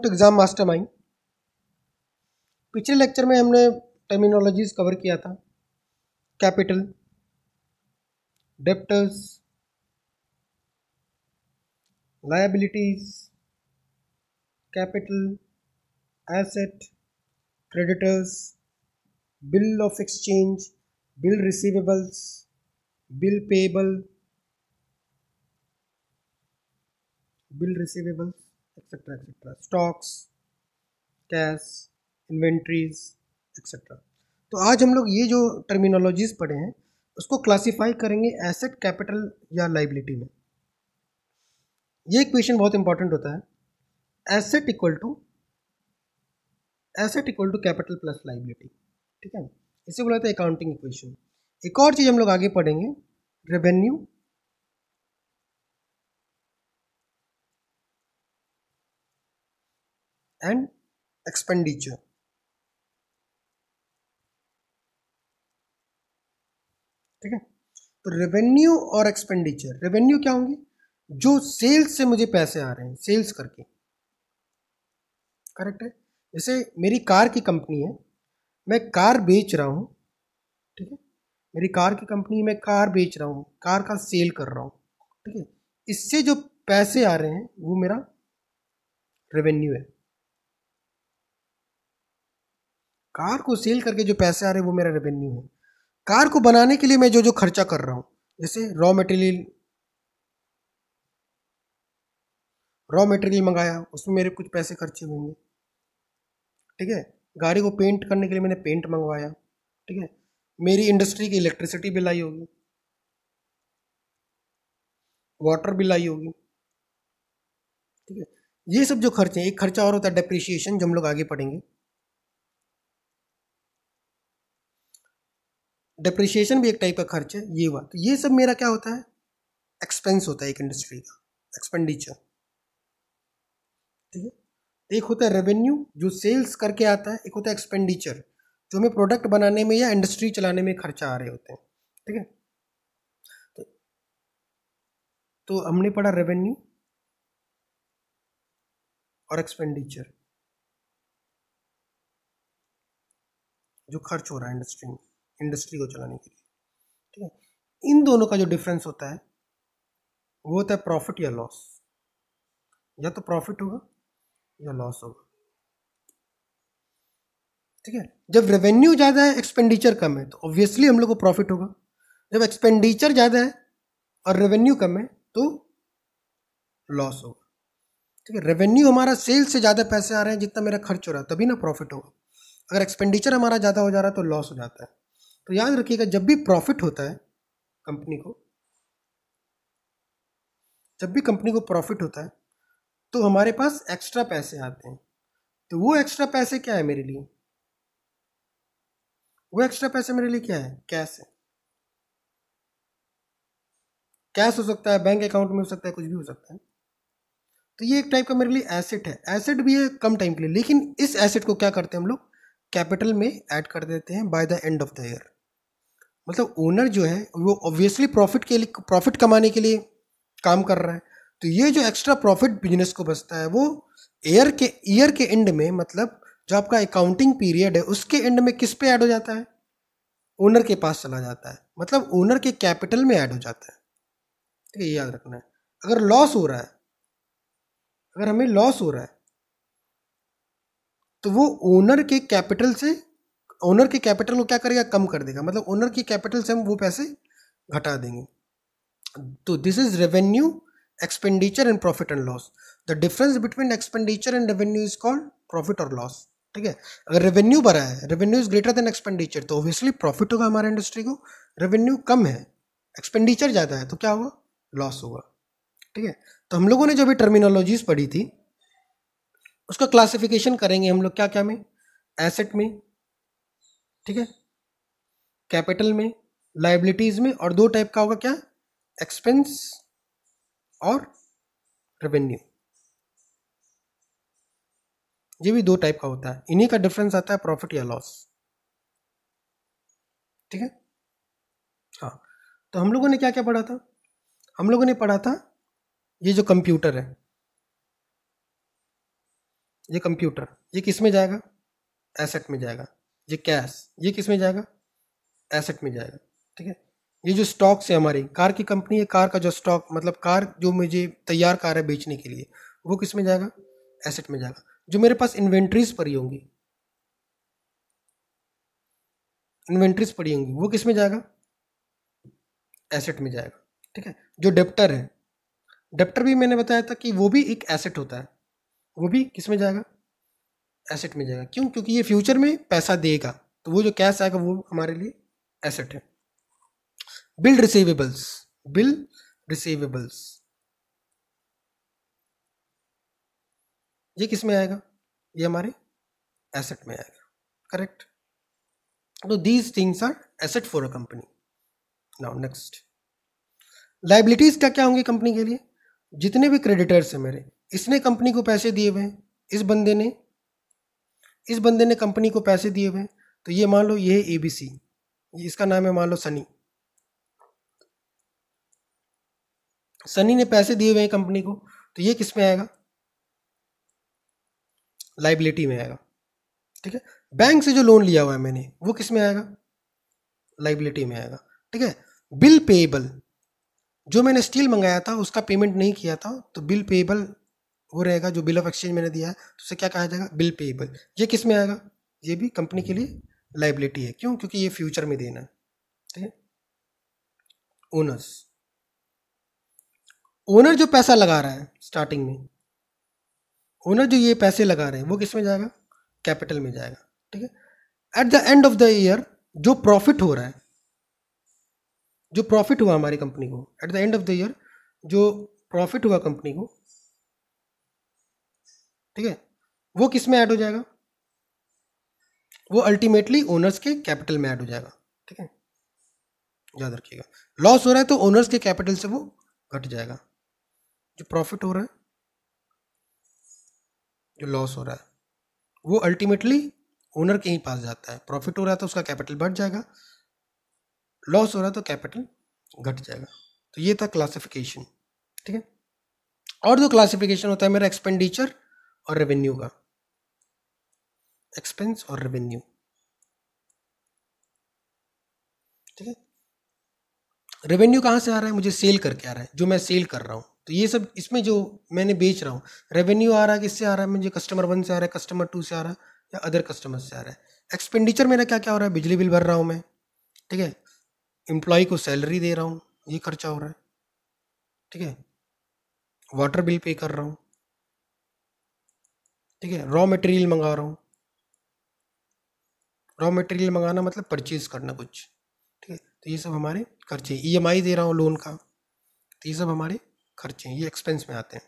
To exam mastermind. पिछले lecture में हमने टर्मिनोलॉजीज कवर किया था। Capital, debtors, liabilities, capital, asset, creditors, bill of exchange, bill receivables, bill payable, bill receivables etcetera etcetera, stocks, cash, inventories etcetera. तो आज हम लोग ये जो टर्मिनोलॉजीज पढ़े हैं उसको क्लासिफाई करेंगे एसेट, कैपिटल या लाइबिलिटी में। ये इक्वेशन बहुत इंपॉर्टेंट होता है, asset equal to capital plus liability. ठीक है, इसे बोला जाता है अकाउंटिंग इक्वेशन। एक और चीज हम लोग आगे पढ़ेंगे, रेवेन्यू एंड एक्सपेंडिचर। ठीक है, तो रेवेन्यू और एक्सपेंडिचर। रेवेन्यू क्या होंगे? जो सेल्स से मुझे पैसे आ रहे हैं, सेल्स करके। करेक्ट है। जैसे मेरी कार की कंपनी है, मैं कार बेच रहा हूँ। ठीक है, मेरी कार की कंपनी, मैं कार बेच रहा हूँ, कार का सेल कर रहा हूँ। ठीक है, इससे जो पैसे आ रहे हैं वो मेरा रेवेन्यू है। कार को सेल करके जो पैसे आ रहे हैं वो मेरा रेवेन्यू है। कार को बनाने के लिए मैं जो जो खर्चा कर रहा हूँ, जैसे रॉ मटेरियल मंगाया, उसमें मेरे कुछ पैसे खर्चे होंगे। ठीक है, गाड़ी को पेंट करने के लिए मैंने पेंट मंगवाया। ठीक है, मेरी इंडस्ट्री की इलेक्ट्रिसिटी बिल आई होगी, वाटर बिल आई होगी। ठीक है, ये सब जो खर्चे हैं। एक खर्चा और होता है डेप्रिसिएशन, जो हम लोग आगे पढ़ेंगे। डेप्रिसिएशन भी एक टाइप का खर्च है, ये हुआ। तो ये सब मेरा क्या होता है? एक्सपेंस होता है एक इंडस्ट्री का, एक्सपेंडिचर। ठीक है, एक होता है रेवेन्यू जो सेल्स करके आता है, एक होता है एक्सपेंडिचर जो हमें प्रोडक्ट बनाने में या इंडस्ट्री चलाने में खर्चा आ रहे होते हैं। ठीक है, तो हमने पढ़ा रेवेन्यू और एक्सपेंडिचर, जो खर्च हो रहा है इंडस्ट्री में, इंडस्ट्री को चलाने के लिए। ठीक है, इन दोनों का जो डिफरेंस होता है वो होता है प्रॉफिट या लॉस। या तो प्रॉफिट होगा या लॉस होगा। ठीक है, जब रेवेन्यू ज़्यादा है, एक्सपेंडिचर कम है, तो ऑब्वियसली हम लोग को प्रॉफिट होगा। जब एक्सपेंडिचर ज़्यादा है और रेवेन्यू कम है तो लॉस होगा। ठीक है, रेवेन्यू हमारा सेल्स से ज़्यादा पैसे आ रहे हैं जितना मेरा खर्च हो रहा है, तभी ना प्रॉफिट होगा। अगर एक्सपेंडिचर हमारा ज़्यादा हो जा रहा है तो लॉस हो जाता है। तो याद रखिएगा, जब भी प्रॉफिट होता है कंपनी को, जब भी कंपनी को प्रॉफिट होता है तो हमारे पास एक्स्ट्रा पैसे आते हैं। तो वो एक्स्ट्रा पैसे क्या है मेरे लिए? वो एक्स्ट्रा पैसे मेरे लिए क्या है? कैश है। कैश हो सकता है, बैंक अकाउंट में हो सकता है, कुछ भी हो सकता है। तो ये एक टाइप का मेरे लिए एसेट है। एसेट भी है कम टाइम के लिए, लेकिन इस एसेट को क्या करते हैं हम लोग? कैपिटल में ऐड कर देते हैं by the end of the year. मतलब ओनर जो है वो ऑब्वियसली प्रॉफिट के लिए, प्रॉफिट कमाने के लिए काम कर रहा है। तो ये जो एक्स्ट्रा प्रॉफिट बिजनेस को बचता है वो ईयर के एंड में, मतलब जो आपका अकाउंटिंग पीरियड है उसके एंड में किस पे ऐड हो जाता है? ओनर के पास चला जाता है, मतलब ओनर के कैपिटल में ऐड हो जाता है। ठीक है, ये याद रखना है। अगर लॉस हो रहा है, अगर हमें लॉस हो रहा है तो वो ओनर के कैपिटल को क्या करेगा? कम कर देगा। मतलब ओनर की कैपिटल से हम वो पैसे घटा देंगे। तो this is revenue, expenditure and profit and loss. The difference between expenditure and revenue is called profit और लॉस। ठीक है, अगर रेवेन्यू बढ़ा है, revenue is greater than expenditure, तो ऑब्वियसली प्रॉफिट होगा हमारे इंडस्ट्री को। रेवेन्यू कम है, एक्सपेंडिचर ज़्यादा है, तो क्या होगा? लॉस होगा। ठीक है, तो हम लोगों ने जो भी टर्मिनोलॉजीज पढ़ी थी उसका क्लासिफिकेशन करेंगे हम लोग क्या क्या में? एसेट में, ठीक है, कैपिटल में, लाइबिलिटीज में, और दो टाइप का होगा क्या? एक्सपेंस और रेवेन्यू। ये भी दो टाइप का होता है, इन्हीं का डिफरेंस आता है प्रॉफिट या लॉस। ठीक है, हाँ। तो हम लोगों ने क्या क्या पढ़ा था? हम लोगों ने पढ़ा था ये जो कंप्यूटर है, ये कंप्यूटर, ये किस में जाएगा? एसेट में जाएगा। ये कैश, ये किस में जाएगा? एसेट में जाएगा। ठीक है। ये जो स्टॉक्स है हमारी, कार की कंपनी है, कार का जो स्टॉक मतलब कार जो मुझे तैयार कार है बेचने के लिए, वो किस में जाएगा? एसेट में जाएगा। जो मेरे पास इन्वेंट्रीज पड़ी होंगी, इन्वेंट्रीज पड़ी होंगी, वो किस में जाएगा? एसेट में जाएगा। ठीक है। जो डेप्टर है, डेप्टर भी मैंने बताया था कि वो भी एक एसेट होता है, वो भी किस में जाएगा? एसेट में जाएगा। क्यों? क्योंकि ये फ्यूचर में पैसा देगा, तो वो जो कैश आएगा वो हमारे लिए एसेट है। बिल रिसीवेबल्स, बिल रिसीवेबल्स ये किस में आएगा? ये हमारे एसेट में आएगा। करेक्ट। तो these things are asset for a company. Now next, liabilities क्या क्या होंगी कंपनी के लिए? जितने भी क्रेडिटर्स हैं मेरे, इसने कंपनी को पैसे दिए हुए हैं, इस बंदे ने कंपनी को पैसे दिए हुए हैं, तो ये मान लो ये है ABC, इसका नाम है मान लो सनी। सनी ने पैसे दिए हुए हैं कंपनी को, तो ये किस में आएगा? लाइबिलिटी में आएगा। ठीक है। बैंक से जो लोन लिया हुआ है मैंने, वो किस में आएगा? लाइबिलिटी में आएगा। ठीक है। बिल पेएबल, जो मैंने स्टील मंगाया था उसका पेमेंट नहीं किया था, तो बिल पेएबल वो रहेगा। जो बिल ऑफ एक्सचेंज मैंने दिया है, तो उसे क्या कहा जाएगा? Bill payable. ये किस में आएगा? ये भी कंपनी के लिए लाइबिलिटी है। क्यों? क्योंकि ये फ्यूचर में देना है। ठीक है। ओनर्स, ओनर जो पैसा लगा रहा है स्टार्टिंग में, ओनर जो ये पैसे लगा रहे हैं, वो किस में जाएगा? कैपिटल में जाएगा। ठीक है। At the end of the year जो प्रॉफिट हो रहा है, जो प्रॉफिट हुआ हमारी कंपनी को, at the end of the year जो प्रॉफिट हुआ कंपनी को, ठीक है, वो किस में ऐड हो जाएगा? वो अल्टीमेटली ओनर्स के कैपिटल में ऐड हो जाएगा। ठीक है, याद रखिएगा। लॉस हो रहा है तो ओनर्स के कैपिटल से वो घट जाएगा। जो प्रॉफिट हो रहा है, जो लॉस हो रहा है, वो अल्टीमेटली ओनर के ही पास जाता है। प्रॉफिट हो रहा है तो उसका कैपिटल बढ़ जाएगा, लॉस हो रहा है तो कैपिटल घट जाएगा। तो ये था क्लासिफिकेशन। ठीक है। और जो क्लासिफिकेशन होता है मेरा एक्सपेंडिचर और रेवेन्यू का, एक्सपेंस और रेवेन्यू। ठीक है। रेवेन्यू कहाँ से आ रहा है? मुझे सेल करके आ रहा है, जो मैं सेल कर रहा हूँ। तो ये सब इसमें जो मैंने बेच रहा हूँ, रेवेन्यू आ रहा है किससे आ रहा है? मुझे कस्टमर 1 से आ रहा है, कस्टमर 2 से आ रहा है, या अदर कस्टमर से आ रहा है। एक्सपेंडिचर मेरा क्या क्या हो रहा है? बिजली बिल भर रहा हूँ मैं, ठीक है, एम्प्लॉय को सैलरी दे रहा हूँ, ये खर्चा हो रहा है। ठीक है। वाटर बिल पे कर रहा हूँ। ठीक है। रॉ मटेरियल मंगा रहा हूँ, रॉ मटेरियल मंगाना मतलब परचेज करना कुछ। ठीक है। तो ये सब हमारे खर्चे। EMI दे रहा हूँ लोन का, तो ये सब हमारे खर्चे हैं, ये एक्सपेंस में आते हैं।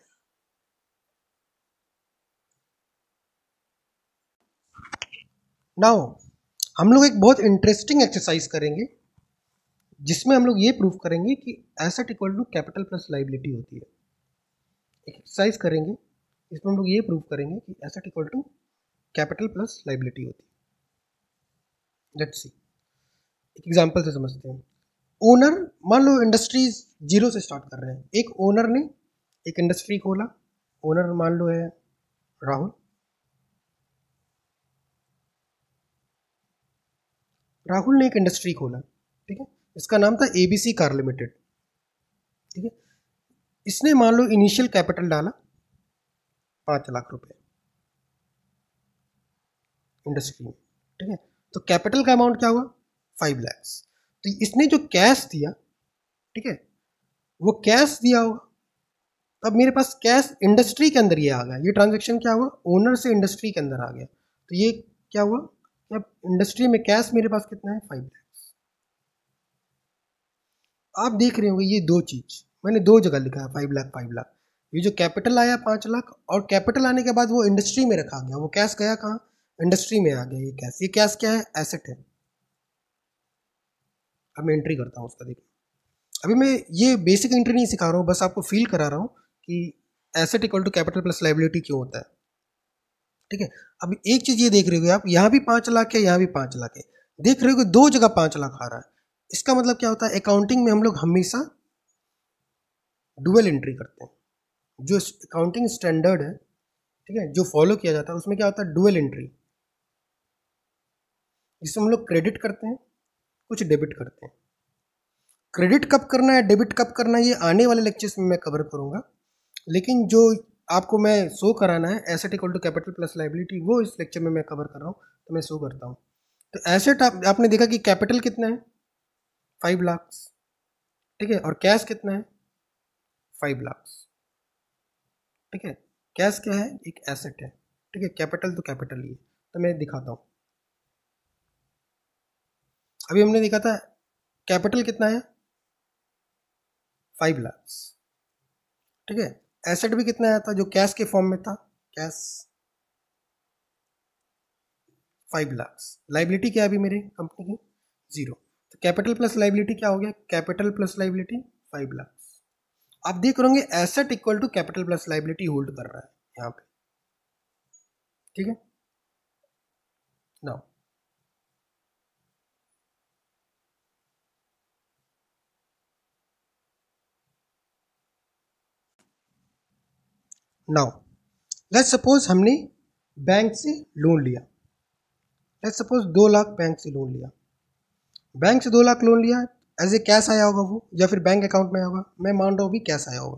नाउ हम लोग एक बहुत इंटरेस्टिंग एक्सरसाइज करेंगे, जिसमें हम लोग ये प्रूव करेंगे कि asset equal to capital plus liability होती है। एक एक्सरसाइज करेंगे इसमें हम लोग ये प्रूव करेंगे कि asset equal to capital plus liability होती है। लेट्स सी, एक एग्जांपल से समझते हैं। ओनर, मान लो इंडस्ट्रीज 0 से स्टार्ट कर रहे हैं। एक ओनर ने एक इंडस्ट्री खोला, ओनर मान लो है राहुल। राहुल ने एक इंडस्ट्री खोला, ठीक है, इसका नाम था ABC कार लिमिटेड। ठीक है। इसने मान लो इनिशियल कैपिटल डाला 5 लाख रुपए इंडस्ट्री में। ठीक है। तो कैपिटल का अमाउंट क्या हुआ? 5 लाख। तो इसने जो कैश दिया, ठीक है, वो कैश दिया होगा। तब मेरे पास कैश इंडस्ट्री के अंदर ये आ गया। ये ट्रांजैक्शन क्या हुआ? ओनर से इंडस्ट्री के अंदर आ गया। तो ये क्या हुआ? अब इंडस्ट्री में कैश मेरे पास कितना है? 5 लाख। आप देख रहे होंगे ये दो चीज मैंने दो जगह लिखा है, 5 लाख 5 लाख। ये जो कैपिटल आया 5 लाख, और कैपिटल आने के बाद वो इंडस्ट्री में रखा गया, वो कैश गया कहाँ? इंडस्ट्री में आ गया। ये कैश क्या है? एसेट है। अब मैं एंट्री करता हूँ उसका। देखिए, अभी मैं ये बेसिक एंट्री नहीं सिखा रहा हूँ, बस आपको फील करा रहा हूँ कि asset equal to capital plus liability क्यों होता है। ठीक है। अब एक चीज ये देख रहे हो आप, यहाँ भी 5 लाख है, यहाँ भी 5 लाख है। देख रहे हो कि दो जगह 5 लाख आ रहा है। इसका मतलब क्या होता है? अकाउंटिंग में हम लोग हमेशा डुअल एंट्री करते हैं। जो अकाउंटिंग स्टैंडर्ड है ठीक है, जो फॉलो किया जाता है उसमें क्या होता है, डुअल एंट्री, जिसमें हम लोग क्रेडिट करते हैं, कुछ डेबिट करते हैं। क्रेडिट कब करना है, डेबिट कब करना है, ये आने वाले लेक्चर्स में मैं कवर करूंगा, लेकिन जो आपको मैं शो कराना है asset equal to capital plus liability, वो इस लेक्चर में मैं कवर कर रहा हूँ, तो मैं शो करता हूँ। तो एसेट आपने देखा कि कैपिटल कितना है 5 लाख, ठीक है, और कैश कितना है 5 लाख, ठीक है। कैश क्या है, एक एसेट है, ठीक है, कैपिटल तो कैपिटल ही है। तो मैं दिखाता हूँ, अभी हमने देखा था कैपिटल कितना है 5 लाख, ठीक है। एसेट भी कितना आया था जो कैश के फॉर्म में था, कैश 5 लाख। लाइबिलिटी क्या है अभी मेरी कंपनी की, 0। तो कैपिटल प्लस लाइबिलिटी क्या हो गया, कैपिटल प्लस लाइबिलिटी 5 लाख। आप देख रहे होंगे asset equal to capital plus liability hold कर रहा है यहाँ पे, ठीक है। नाउ नाउ लेट्स सपोज हमने बैंक से लोन लिया, लेट्स सपोज 2 लाख बैंक से लोन लिया, बैंक से 2 लाख लोन लिया, एज ए कैश आया होगा वो, या फिर बैंक अकाउंट में आया होगा, मैं मान रहा हूँ भी कैश आया होगा।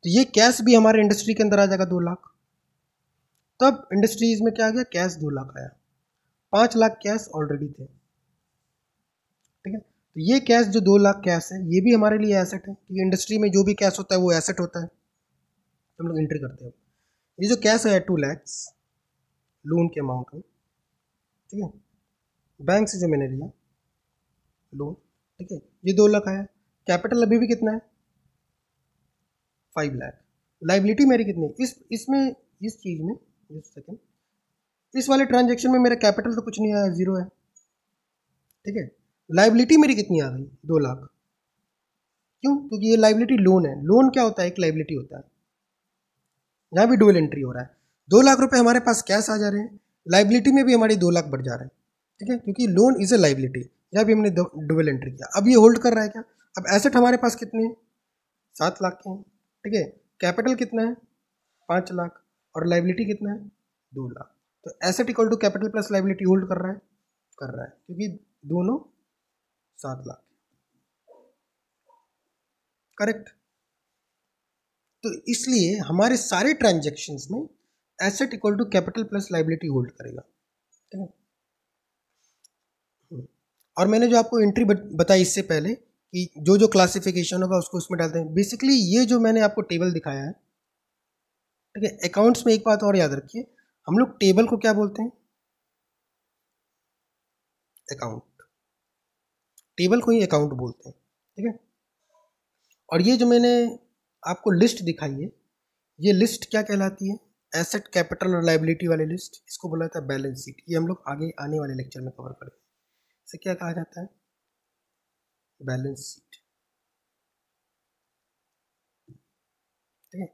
तो ये कैश भी हमारे इंडस्ट्री के अंदर आ जाएगा 2 लाख। तब इंडस्ट्रीज में क्या आ गया, कैश 2 लाख आया, 5 लाख कैश ऑलरेडी थे, ठीक है। तो ये कैश जो 2 लाख कैश है, ये भी हमारे लिए एसेट है, क्योंकि इंडस्ट्री में जो भी कैश होता है वो एसेट होता है, हम लोग एंट्री करते हैं। ये जो कैश है 2 लैक्स लोन के अमाउंट में, ठीक है, बैंक से जो मैंने लिया लोन, ठीक है, ये 2 लाख आया। कैपिटल अभी भी कितना है 5 लाख। लाइबिलिटी मेरी कितनी, इसमें इस चीज़ में, इस सेकेंड, इस वाले ट्रांजेक्शन में मेरा कैपिटल तो कुछ नहीं आया, 0 है, ठीक है। लाइबिलिटी मेरी कितनी आ गई 2 लाख, क्यों, क्योंकि ये लाइबिलिटी लोन है। लोन क्या होता है, एक लाइबिलिटी होता है, यहाँ भी डुअल एंट्री हो रहा है। 2 लाख रुपए हमारे पास कैश आ जा रहे हैं, लाइबिलिटी में भी हमारी 2 लाख बढ़ जा रहे हैं, ठीक है, क्योंकि लोन इज ए लाइबिलिटी, यहाँ भी हमने डुअल एंट्री किया। अब ये होल्ड कर रहा है क्या, अब एसेट हमारे पास कितने हैं 7 लाख के हैं, ठीक है। कैपिटल कितना है 5 लाख, और लाइबिलिटी कितना है 2 लाख। तो asset equal to capital plus liability hold कर रहा है, क्योंकि दोनों 7 लाख, करेक्ट। तो इसलिए हमारे सारे ट्रांजेक्शन्स में asset equal to capital plus liability hold करेगा, ठीक है। और मैंने जो आपको एंट्री बताई इससे पहले कि जो जो क्लासिफिकेशन होगा उसको उसमें डालते हैं। बेसिकली ये जो मैंने आपको टेबल दिखाया है, ठीक है, अकाउंट्स में एक बात और याद रखिए, हम लोग टेबल को क्या बोलते हैं, अकाउंट, टेबल को ही अकाउंट बोलते हैं, ठीक है। और ये जो मैंने आपको लिस्ट दिखाई है, ये लिस्ट क्या कहलाती है, एसेट कैपिटल और लाइबिलिटी वाली लिस्ट, इसको बोला जाता है बैलेंस शीट। ये हम लोग आगे आने वाले लेक्चर में कवर करेंगे, इसे क्या कहा जाता है, बैलेंस शीट, ठीक है।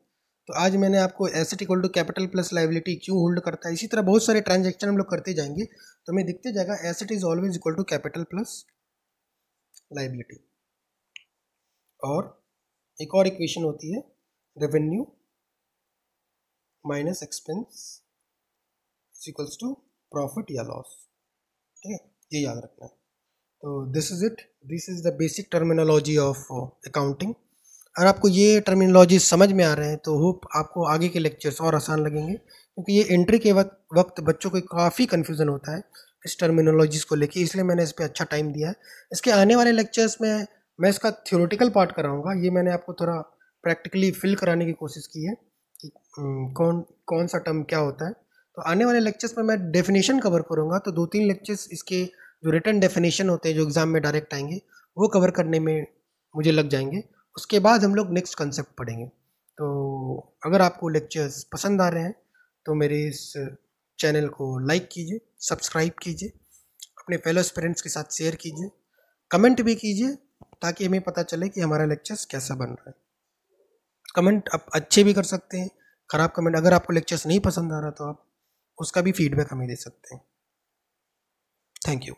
तो आज मैंने आपको asset equal to capital plus liability क्यों होल्ड करता है, इसी तरह बहुत सारे ट्रांजैक्शन हम लोग करते जाएंगे, तो हमें दिखते जाएगा asset is always equal to capital plus liability. और एक और इक्वेशन होती है revenue minus expense equals to profit या लॉस, ठीक है, ये याद रखना है। तो this is it, this is the basic terminology of accounting. अगर आपको ये टर्मिनोलॉजी समझ में आ रहे हैं तो होप आपको आगे के लेक्चर्स और आसान लगेंगे, क्योंकि ये एंट्री के वक्त बच्चों को काफ़ी कन्फ्यूज़न होता है इस टर्मिनोलॉजीज़ को लेके, इसलिए मैंने इस पर अच्छा टाइम दिया है। इसके आने वाले लेक्चर्स में मैं इसका थ्योरेटिकल पार्ट कराऊंगा, ये मैंने आपको थोड़ा प्रैक्टिकली फिल कराने की कोशिश की है कि कौन सा टर्म क्या होता है। तो आने वाले लेक्चर्स में मैं डेफिनेशन कवर करूँगा, तो 2-3 लेक्चर्स इसके जो रिटन डेफिनेशन होते हैं जो एग्ज़ाम में डायरेक्ट आएंगे वो कवर करने में मुझे लग जाएंगे। उसके बाद हम लोग नेक्स्ट कंसेप्ट पढ़ेंगे। तो अगर आपको लेक्चर्स पसंद आ रहे हैं तो मेरे इस चैनल को लाइक कीजिए, सब्सक्राइब कीजिए, अपने फेलो एस्पिरेंट्स के साथ शेयर कीजिए, कमेंट भी कीजिए, ताकि हमें पता चले कि हमारा लेक्चर्स कैसा बन रहा है। कमेंट आप अच्छे भी कर सकते हैं, ख़राब कमेंट, अगर आपको लेक्चर्स नहीं पसंद आ रहा तो आप उसका भी फीडबैक हमें दे सकते हैं। Thank you.